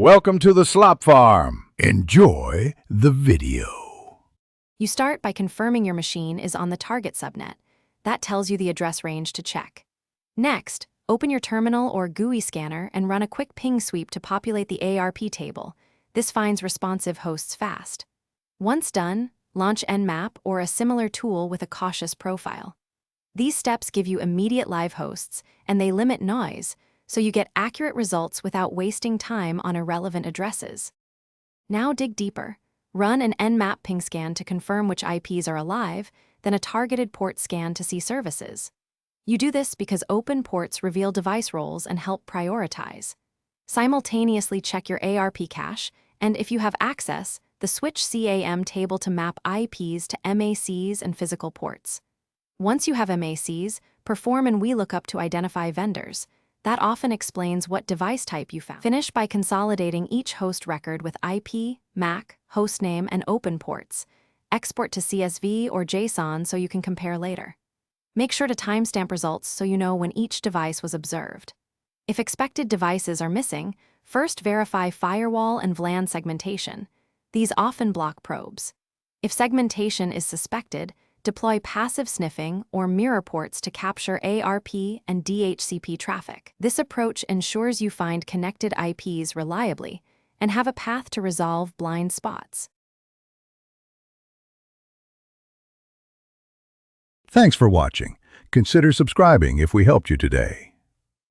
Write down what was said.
Welcome to the Slop Farm. Enjoy the video. You start by confirming your machine is on the target subnet. That tells you the address range to check. Next, open your terminal or GUI scanner and run a quick ping sweep to populate the ARP table. This finds responsive hosts fast. Once done, launch Nmap or a similar tool with a cautious profile. These steps give you immediate live hosts, and they limit noise, so you get accurate results without wasting time on irrelevant addresses. Now dig deeper. Run an Nmap ping scan to confirm which IPs are alive, then a targeted port scan to see services. You do this because open ports reveal device roles and help prioritize. Simultaneously check your ARP cache, and if you have access, the switch CAM table to map IPs to MACs and physical ports. Once you have MACs, perform an VLOOKUP to identify vendors. That often explains what device type you found. Finish by consolidating each host record with IP, MAC, hostname, and open ports. Export to CSV or JSON so you can compare later. Make sure to timestamp results so you know when each device was observed. If expected devices are missing, first verify firewall and VLAN segmentation. These often block probes. If segmentation is suspected, deploy passive sniffing or mirror ports to capture ARP and DHCP traffic. This approach ensures you find connected IPs reliably and have a path to resolve blind spots. Thanks for watching. Consider subscribing if we helped you today.